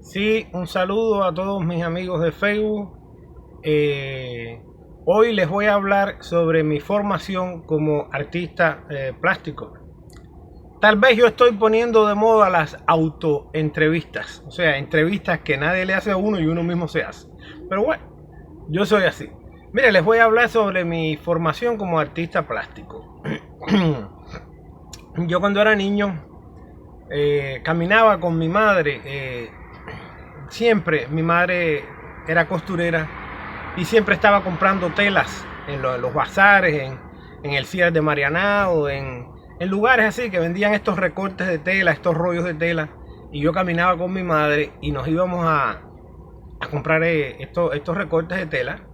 Sí, un saludo a todos mis amigos de Facebook. Hoy les voy a hablar sobre mi formación como artista plástico. Tal vez yo estoy poniendo de moda las autoentrevistas, o sea, entrevistas que nadie le hace a uno y uno mismo se hace. Pero bueno, yo soy así. Mire, les voy a hablar sobre mi formación como artista plástico. Yo cuando era niño caminaba con mi madre. Siempre mi madre era costurera y siempre estaba comprando telas en los bazares, en el Ciar de Marianao, en lugares así que vendían estos recortes de tela, estos rollos de tela. Y yo caminaba con mi madre y nos íbamos a comprar estos recortes de tela.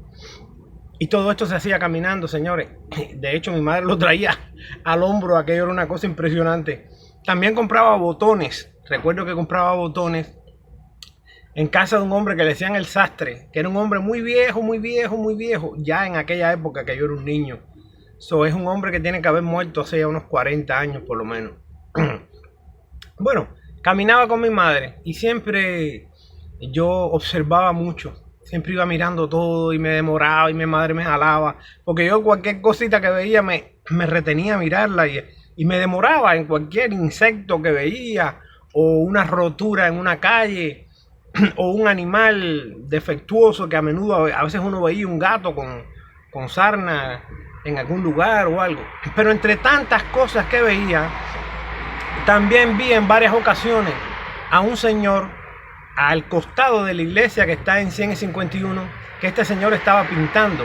Y todo esto se hacía caminando, señores. De hecho, mi madre lo traía al hombro, aquello era una cosa impresionante. También compraba botones. Recuerdo que compraba botones en casa de un hombre que le decían el sastre, que era un hombre muy viejo, muy viejo, muy viejo, ya en aquella época que yo era un niño. So, es un hombre que tiene que haber muerto hace ya unos 40 años por lo menos. Bueno, caminaba con mi madre y siempre yo observaba mucho. Siempre iba mirando todo y me demoraba y mi madre me jalaba. Porque yo cualquier cosita que veía me retenía a mirarla y me demoraba en cualquier insecto que veía o una rotura en una calle o un animal defectuoso que a menudo a veces uno veía un gato con sarna en algún lugar o algo. Pero entre tantas cosas que veía, también vi en varias ocasiones a un señor al costado de la iglesia que está en 100 y 51, que este señor estaba pintando.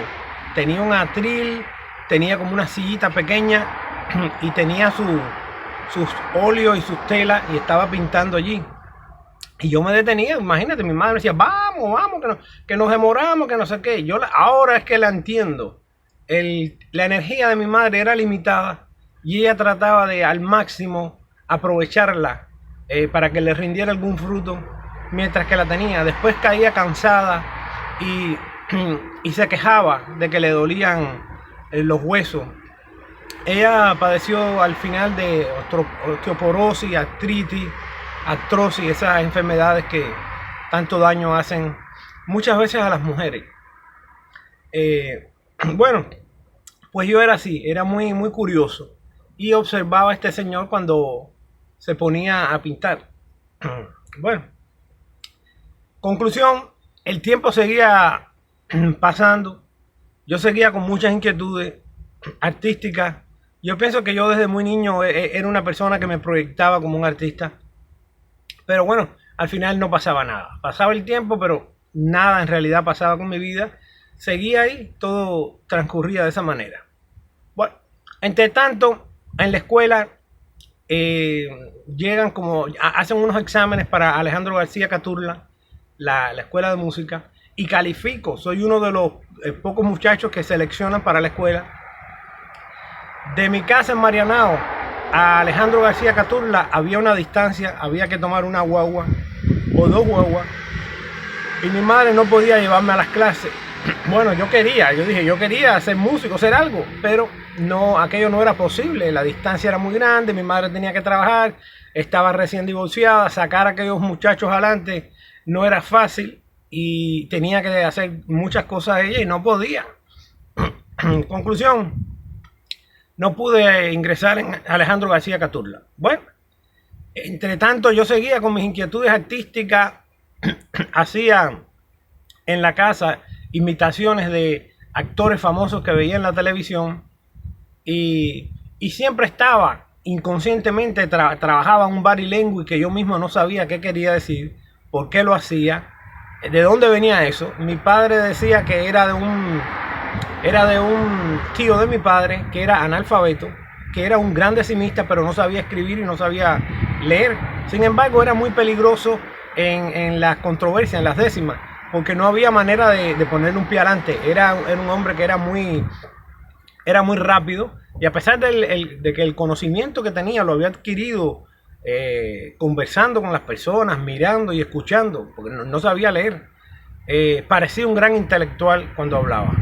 Tenía un atril, tenía como una sillita pequeña y tenía sus óleos y sus telas y estaba pintando allí. Y yo me detenía, imagínate, mi madre me decía, vamos, vamos, que nos demoramos, que no sé qué. Ahora es que la entiendo. La energía de mi madre era limitada y ella trataba de al máximo aprovecharla para que le rindiera algún fruto mientras que la tenía. Después caía cansada y se quejaba de que le dolían los huesos. Ella padeció al final de osteoporosis, artritis, artrosis, esas enfermedades que tanto daño hacen muchas veces a las mujeres. Bueno, pues yo era así, era muy, muy curioso y observaba a este señor cuando se ponía a pintar. Bueno, conclusión, el tiempo seguía pasando, yo seguía con muchas inquietudes artísticas. Yo pienso que yo desde muy niño era una persona que me proyectaba como un artista. Pero bueno, al final no pasaba nada. Pasaba el tiempo, pero nada en realidad pasaba con mi vida. Seguía ahí, todo transcurría de esa manera. Bueno, entre tanto, en la escuela llegan hacen unos exámenes para Alejandro García Caturla, la escuela de música, y califico. Soy uno de los pocos muchachos que seleccionan para la escuela. De mi casa en Marianao a Alejandro García Caturla había una distancia, había que tomar una guagua o dos guaguas y mi madre no podía llevarme a las clases. Bueno, yo quería ser músico, ser algo, pero no, aquello no era posible, la distancia era muy grande, mi madre tenía que trabajar, estaba recién divorciada, sacar a aquellos muchachos adelante no era fácil y tenía que hacer muchas cosas ella y no podía. Conclusión, no pude ingresar en Alejandro García Caturla. Bueno, entre tanto yo seguía con mis inquietudes artísticas, hacía en la casa imitaciones de actores famosos que veía en la televisión y siempre estaba inconscientemente, trabajaba en un barilengüe que yo mismo no sabía qué quería decir, por qué lo hacía, de dónde venía eso. Mi padre decía que era de un tío de mi padre que era analfabeto, que era un gran decimista, pero no sabía escribir y no sabía leer. Sin embargo, era muy peligroso en las controversias, en las décimas, porque no había manera de ponerle un pie adelante. Era un hombre que era muy rápido y a pesar de que el conocimiento que tenía lo había adquirido conversando con las personas, mirando y escuchando, porque no sabía leer. Parecía un gran intelectual cuando hablaba.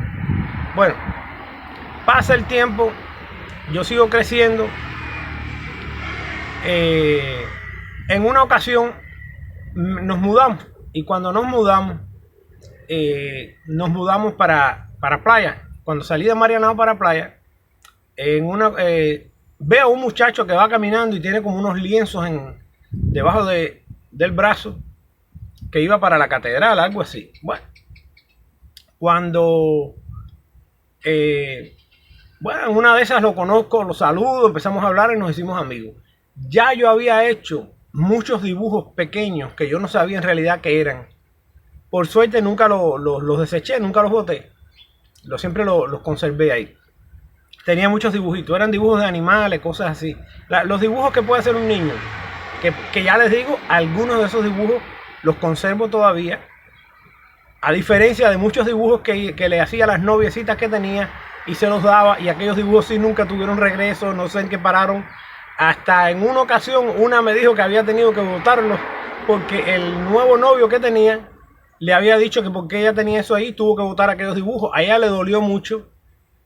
Bueno, pasa el tiempo, yo sigo creciendo. En una ocasión nos mudamos Y cuando nos mudamos para Playa. Cuando salí de Marianao para Playa, veo a un muchacho que va caminando y tiene como unos lienzos debajo del brazo, que iba para la catedral, algo así. Bueno, cuando en una de esas lo conozco, lo saludo, empezamos a hablar y nos hicimos amigos. Ya yo había hecho muchos dibujos pequeños que yo no sabía en realidad qué eran. Por suerte nunca los deseché, nunca los boté. Siempre los conservé ahí. Tenía muchos dibujitos, eran dibujos de animales, cosas así. Los dibujos que puede hacer un niño, que ya les digo, algunos de esos dibujos los conservo todavía. A diferencia de muchos dibujos que le hacía a las noviecitas que tenía y se los daba, y aquellos dibujos sí nunca tuvieron regreso, no sé en qué pararon. Hasta en una ocasión una me dijo que había tenido que botarlos porque el nuevo novio que tenía le había dicho que porque ella tenía eso ahí tuvo que botar aquellos dibujos. A ella le dolió mucho,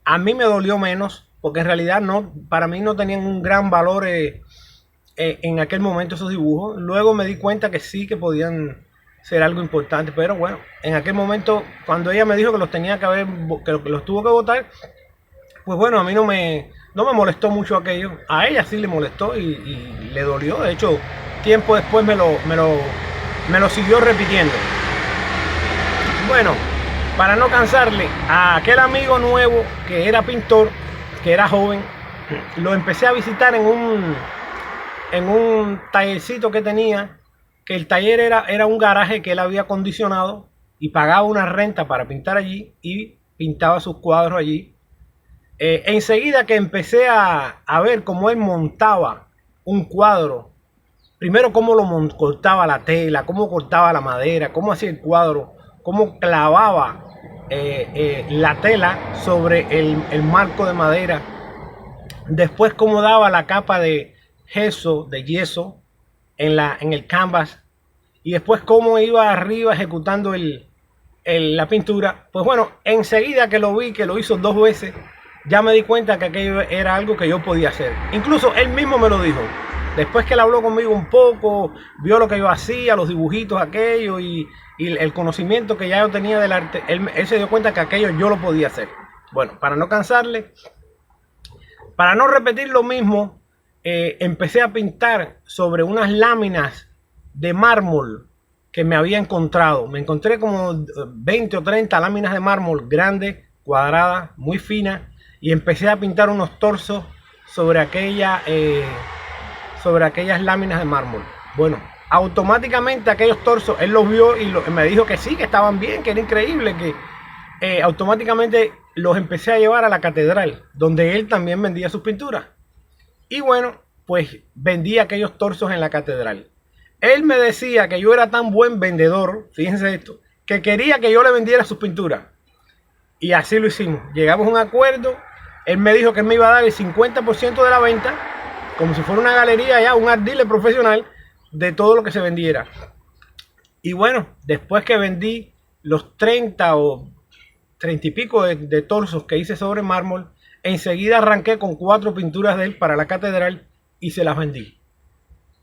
a mí me dolió menos, porque en realidad para mí no tenían un gran valor en aquel momento esos dibujos. Luego me di cuenta que sí, que podían ser algo importante, pero bueno, en aquel momento cuando ella me dijo que los tenía que los tuvo que botar, pues bueno, a mí no me molestó mucho aquello. A ella sí le molestó y le dolió. De hecho, tiempo después me lo siguió repitiendo. Bueno, para no cansarle, a aquel amigo nuevo que era pintor, que era joven, lo empecé a visitar en un tallercito que tenía, que el taller era un garaje que él había acondicionado y pagaba una renta para pintar allí y pintaba sus cuadros allí. Enseguida que empecé a ver cómo él montaba un cuadro, primero cómo cortaba la tela, cómo cortaba la madera, cómo hacía el cuadro, cómo clavaba la tela sobre el marco de madera, después cómo daba la capa de yeso en el canvas, y después cómo iba arriba ejecutando la pintura. Pues bueno, enseguida que lo vi, que lo hizo 2 veces, ya me di cuenta que aquello era algo que yo podía hacer. Incluso él mismo me lo dijo. Después que él habló conmigo un poco, vio lo que yo hacía, los dibujitos aquellos y el conocimiento que ya yo tenía del arte, él se dio cuenta que aquello yo lo podía hacer. Bueno, para no cansarle, para no repetir lo mismo, empecé a pintar sobre unas láminas de mármol que me había encontrado. Me encontré como 20 o 30 láminas de mármol grandes, cuadradas, muy finas, y empecé a pintar unos torsos sobre aquellas láminas de mármol. Bueno, automáticamente aquellos torsos, él los vio y me dijo que sí, que estaban bien, que era increíble, que automáticamente los empecé a llevar a la catedral, donde él también vendía sus pinturas. Y bueno, pues vendía aquellos torsos en la catedral. Él me decía que yo era tan buen vendedor, fíjense esto, que quería que yo le vendiera sus pinturas. Y así lo hicimos. Llegamos a un acuerdo. Él me dijo que él me iba a dar el 50% de la venta, como si fuera una galería ya, un art dealer profesional, de todo lo que se vendiera. Y bueno, después que vendí los 30 o 30 y pico de torsos que hice sobre mármol, enseguida arranqué con 4 pinturas de él para la catedral y se las vendí.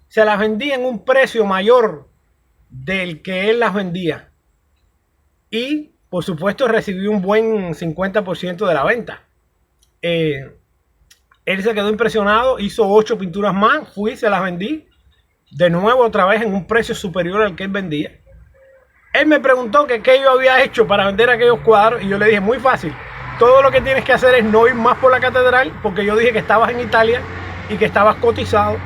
Se las vendí en un precio mayor del que él las vendía. Y por supuesto recibí un buen 50% de la venta. Él se quedó impresionado, hizo 8 pinturas más, fui, se las vendí de nuevo otra vez en un precio superior al que él vendía. Él me preguntó que qué yo había hecho para vender aquellos cuadros y yo le dije muy fácil, todo lo que tienes que hacer es no ir más por la catedral, porque yo dije que estabas en Italia y que estabas cotizado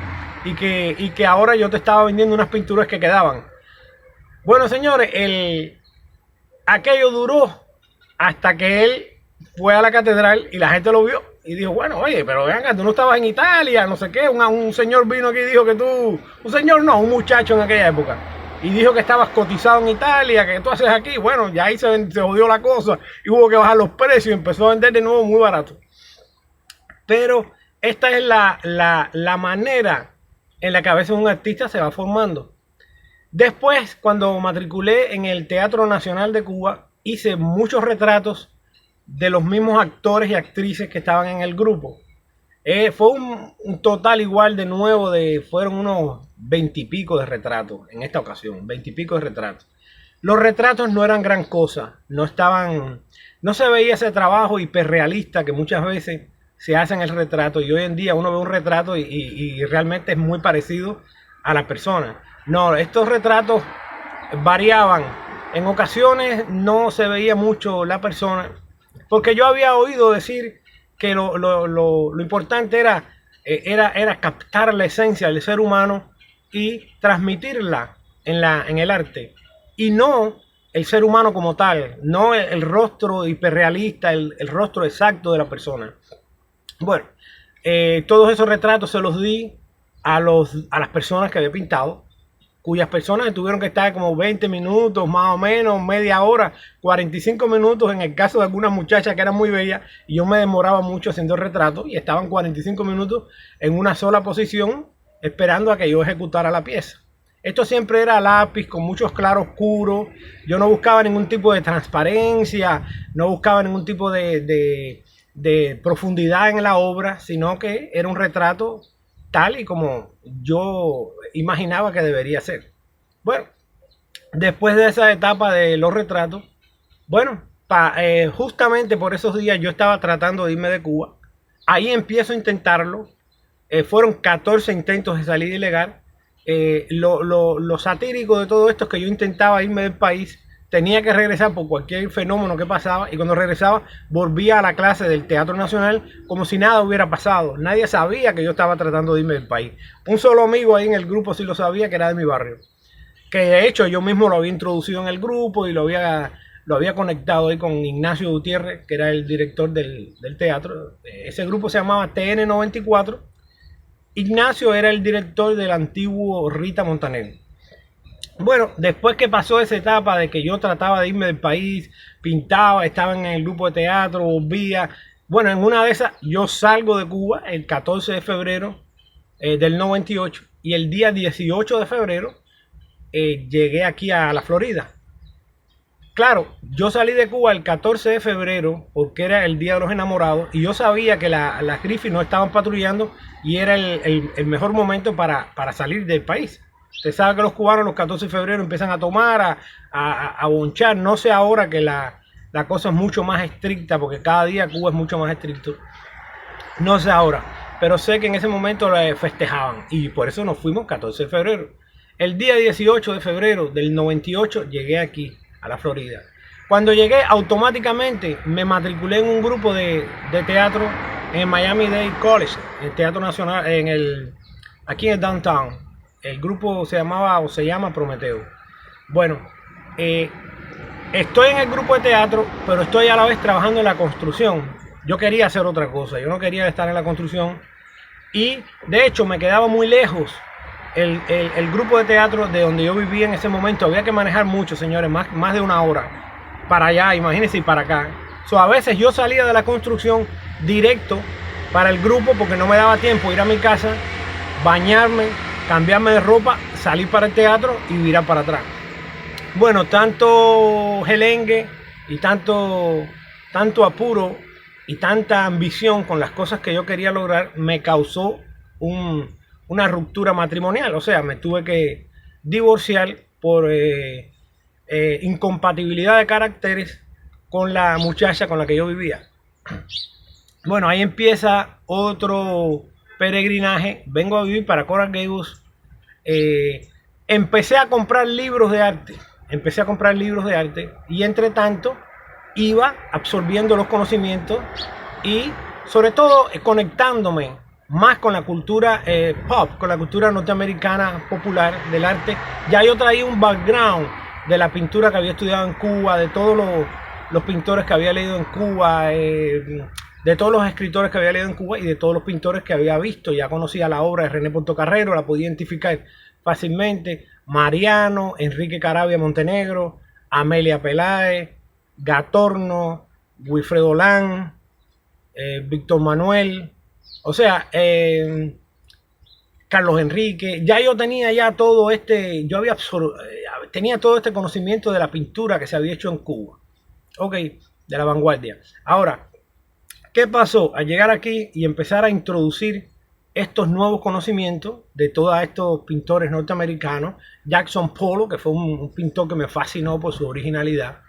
y que ahora yo te estaba vendiendo unas pinturas que quedaban. Bueno, señores, aquello duró hasta que él fue a la catedral y la gente lo vio y dijo, bueno, oye, pero venga, tú no estabas en Italia, no sé qué. Un señor vino aquí y dijo que un muchacho en aquella época, y dijo que estabas cotizado en Italia, que tú haces aquí. Bueno, ya ahí se jodió la cosa y hubo que bajar los precios y empezó a vender de nuevo muy barato. Pero esta es la manera en la que a veces un artista se va formando. Después, cuando matriculé en el Teatro Nacional de Cuba, hice muchos retratos de los mismos actores y actrices que estaban en el grupo. Fue un total igual de nuevo, fueron unos 20 y pico de retratos en esta ocasión, 20 y pico de retratos. Los retratos no eran gran cosa, no se veía ese trabajo hiperrealista que muchas veces se hace en el retrato, y hoy en día uno ve un retrato y realmente es muy parecido a la persona. No, estos retratos variaban. En ocasiones no se veía mucho la persona, porque yo había oído decir que lo importante era captar la esencia del ser humano y transmitirla en el arte, y no el ser humano como tal, no el rostro hiperrealista, el rostro exacto de la persona. Bueno, todos esos retratos se los di a las personas que había pintado, cuyas personas tuvieron que estar como 20 minutos, más o menos, media hora, 45 minutos en el caso de algunas muchachas que eran muy bellas, y yo me demoraba mucho haciendo el retrato, y estaban 45 minutos en una sola posición esperando a que yo ejecutara la pieza. Esto siempre era a lápiz, con muchos claroscuros. Yo no buscaba ningún tipo de transparencia, no buscaba ningún tipo de profundidad en la obra, sino que era un retrato tal y como yo imaginaba que debería ser. Bueno, después de esa etapa de los retratos, bueno, justamente por esos días yo estaba tratando de irme de Cuba. Ahí empiezo a intentarlo. Fueron 14 intentos de salir ilegal. Lo satírico de todo esto es que yo intentaba irme del país, tenía que regresar por cualquier fenómeno que pasaba, y cuando regresaba volvía a la clase del Teatro Nacional como si nada hubiera pasado. Nadie sabía que yo estaba tratando de irme del país. Un solo amigo ahí en el grupo sí lo sabía, que era de mi barrio, que de hecho yo mismo lo había introducido en el grupo y lo había conectado ahí con Ignacio Gutiérrez, que era el director del teatro. Ese grupo se llamaba TN94. Ignacio era el director del antiguo Rita Montaner. Bueno, después que pasó esa etapa de que yo trataba de irme del país, pintaba, estaba en el grupo de teatro, volvía. Bueno, en una de esas yo salgo de Cuba el 14 de febrero del 98, y el día 18 de febrero llegué aquí a la Florida. Claro, yo salí de Cuba el 14 de febrero porque era el Día de los Enamorados, y yo sabía que las Griffith no estaban patrullando y era el mejor momento para salir del país. Usted sabe que los cubanos los 14 de febrero empiezan a tomar, a bonchar. No sé ahora que la cosa es mucho más estricta, porque cada día Cuba es mucho más estricto. No sé ahora, pero sé que en ese momento festejaban, y por eso nos fuimos 14 de febrero. El día 18 de febrero del 98 llegué aquí a la Florida. Cuando llegué, automáticamente me matriculé en un grupo de teatro en Miami-Dade College, el Teatro Nacional, aquí en el downtown. El grupo se llama Prometeo. Bueno, estoy en el grupo de teatro, pero estoy a la vez trabajando en la construcción. Yo quería hacer otra cosa, yo no quería estar en la construcción, y de hecho me quedaba muy lejos el grupo de teatro de donde yo vivía en ese momento. Había que manejar mucho, señores, más de una hora para allá, imagínense, y para acá. A veces yo salía de la construcción directo para el grupo, porque no me daba tiempo ir a mi casa, bañarme, cambiarme de ropa, salir para el teatro y virar para atrás. Bueno, tanto gelengue y tanto apuro y tanta ambición con las cosas que yo quería lograr me causó una ruptura matrimonial. O sea, me tuve que divorciar por incompatibilidad de caracteres con la muchacha con la que yo vivía. Bueno, ahí empieza otro peregrinaje. Vengo a vivir para Coral Gables. Empecé a comprar libros de arte. Y entre tanto iba absorbiendo los conocimientos y sobre todo conectándome más con la cultura pop, con la cultura norteamericana popular del arte. Ya yo traía un background de la pintura que había estudiado en Cuba, de todos los pintores que había leído en Cuba, de todos los escritores que había leído en Cuba, y de todos los pintores que había visto. Ya conocía la obra de René Portocarrero, la podía identificar fácilmente. Mariano, Enrique Caravia Montenegro, Amelia Peláez, Gatorno, Wilfredo Lan, Víctor Manuel, o sea, Carlos Enrique. Ya yo tenía tenía todo este conocimiento de la pintura que se había hecho en Cuba, ok, de la vanguardia. Ahora, ¿qué pasó? Al llegar aquí y empezar a introducir estos nuevos conocimientos de todos estos pintores norteamericanos. Jackson Pollock, que fue un pintor que me fascinó por su originalidad.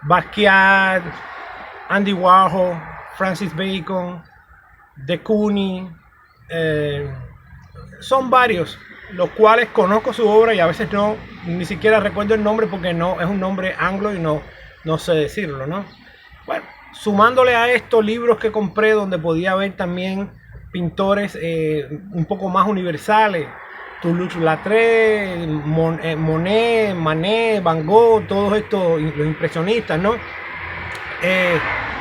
Basquiat, Andy Warhol, Francis Bacon, de Kooning, son varios los cuales conozco su obra y a veces no, ni siquiera recuerdo el nombre porque no es un nombre anglo y no sé decirlo, ¿no? Bueno, sumándole a estos libros que compré donde podía ver también pintores un poco más universales, Toulouse-Lautrec, Monet, Manet, Van Gogh, todos estos, los impresionistas, ¿no?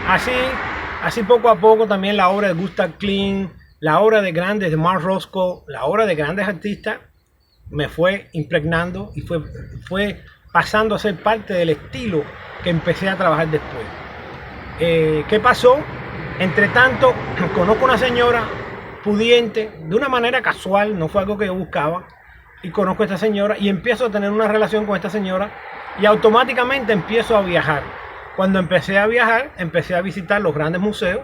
Así poco a poco también la obra de Gustav Klimt, la obra de grandes de Mark Rothko, la obra de grandes artistas me fue impregnando y fue pasando a ser parte del estilo que empecé a trabajar después. ¿Qué pasó? Entre tanto, conozco una señora pudiente de una manera casual, no fue algo que yo buscaba, y conozco a esta señora y empiezo a tener una relación con esta señora y automáticamente empiezo a viajar. Cuando empecé a viajar, empecé a visitar los grandes museos,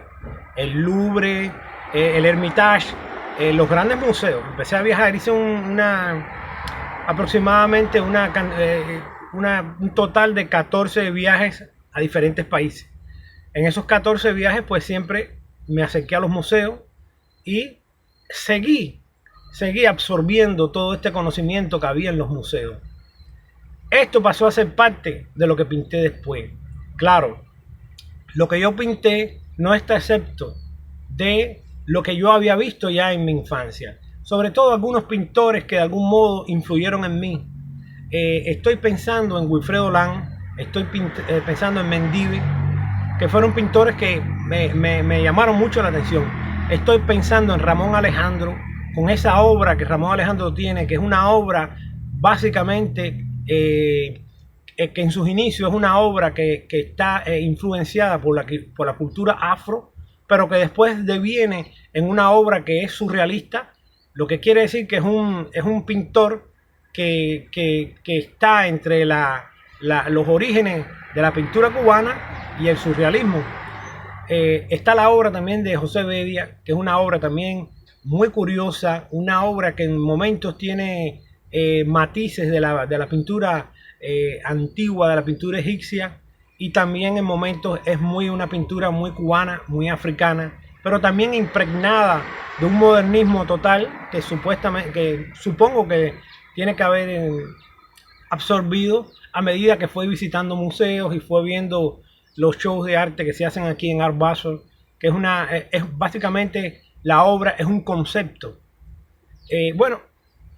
el Louvre, el Hermitage, los grandes museos. Empecé a viajar, hice aproximadamente un total de 14 viajes a diferentes países. En esos 14 viajes pues siempre me acerqué a los museos y seguí absorbiendo todo este conocimiento que había en los museos. Esto pasó a ser parte de lo que pinté después. Claro, lo que yo pinté no está excepto de lo que yo había visto ya en mi infancia. Sobre todo algunos pintores que de algún modo influyeron en mí. Estoy pensando en Wilfredo Lang, estoy pensando en Mendive, que fueron pintores que me llamaron mucho la atención. Estoy pensando en Ramón Alejandro, con esa obra que Ramón Alejandro tiene, que es una obra básicamente que en sus inicios es una obra que está influenciada por la cultura afro, pero que después deviene en una obra que es surrealista, lo que quiere decir que es un pintor que está entre los orígenes de la pintura cubana y el surrealismo. Está la obra también de José Bedia, que es una obra también muy curiosa, una obra que en momentos tiene matices de la pintura antigua, de la pintura egipcia, y también en momentos es una pintura muy cubana, muy africana, pero también impregnada de un modernismo total que supongo que tiene que haber absorbido a medida que fue visitando museos y fue viendo los shows de arte que se hacen aquí en Art Basel, que es básicamente la obra, es un concepto. Bueno,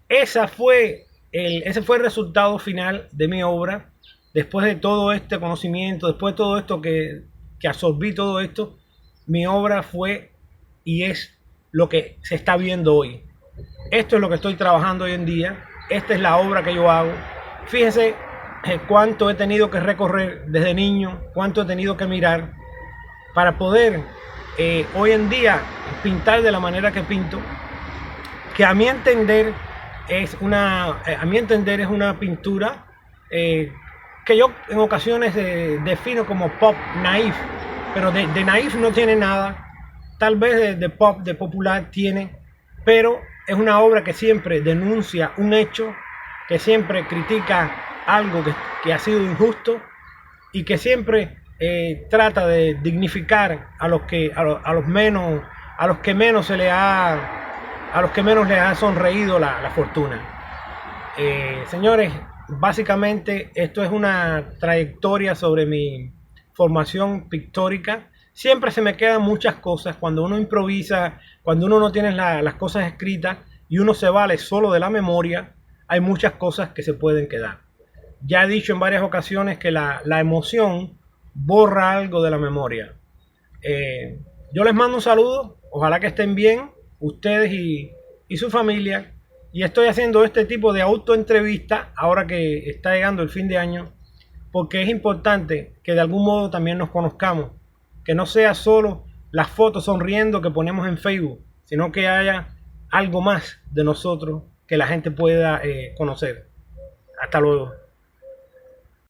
ese fue el resultado final de mi obra. Después de todo este conocimiento, después de todo esto que absorbí todo esto, mi obra fue y es lo que se está viendo hoy. Esto es lo que estoy trabajando hoy en día. Esta es la obra que yo hago. Fíjense cuánto he tenido que recorrer desde niño, cuánto he tenido que mirar para poder hoy en día pintar de la manera que pinto, que a mi entender es una pintura que yo en ocasiones defino como pop naif, pero de naif no tiene nada, tal vez de pop, de popular tiene, pero es una obra que siempre denuncia un hecho, que siempre critica algo que ha sido injusto y que siempre trata de dignificar a los que menos les ha sonreído la fortuna. Señores, básicamente esto es una trayectoria sobre mi formación pictórica. Siempre se me quedan muchas cosas cuando uno improvisa, cuando uno no tiene las cosas escritas y uno se vale solo de la memoria. Hay muchas cosas que se pueden quedar. Ya he dicho en varias ocasiones que la emoción borra algo de la memoria. Yo les mando un saludo, ojalá que estén bien ustedes y su familia. Y estoy haciendo este tipo de autoentrevista ahora que está llegando el fin de año, porque es importante que de algún modo también nos conozcamos, que no sea solo las fotos sonriendo que ponemos en Facebook, sino que haya algo más de nosotros que la gente pueda conocer. Hasta luego.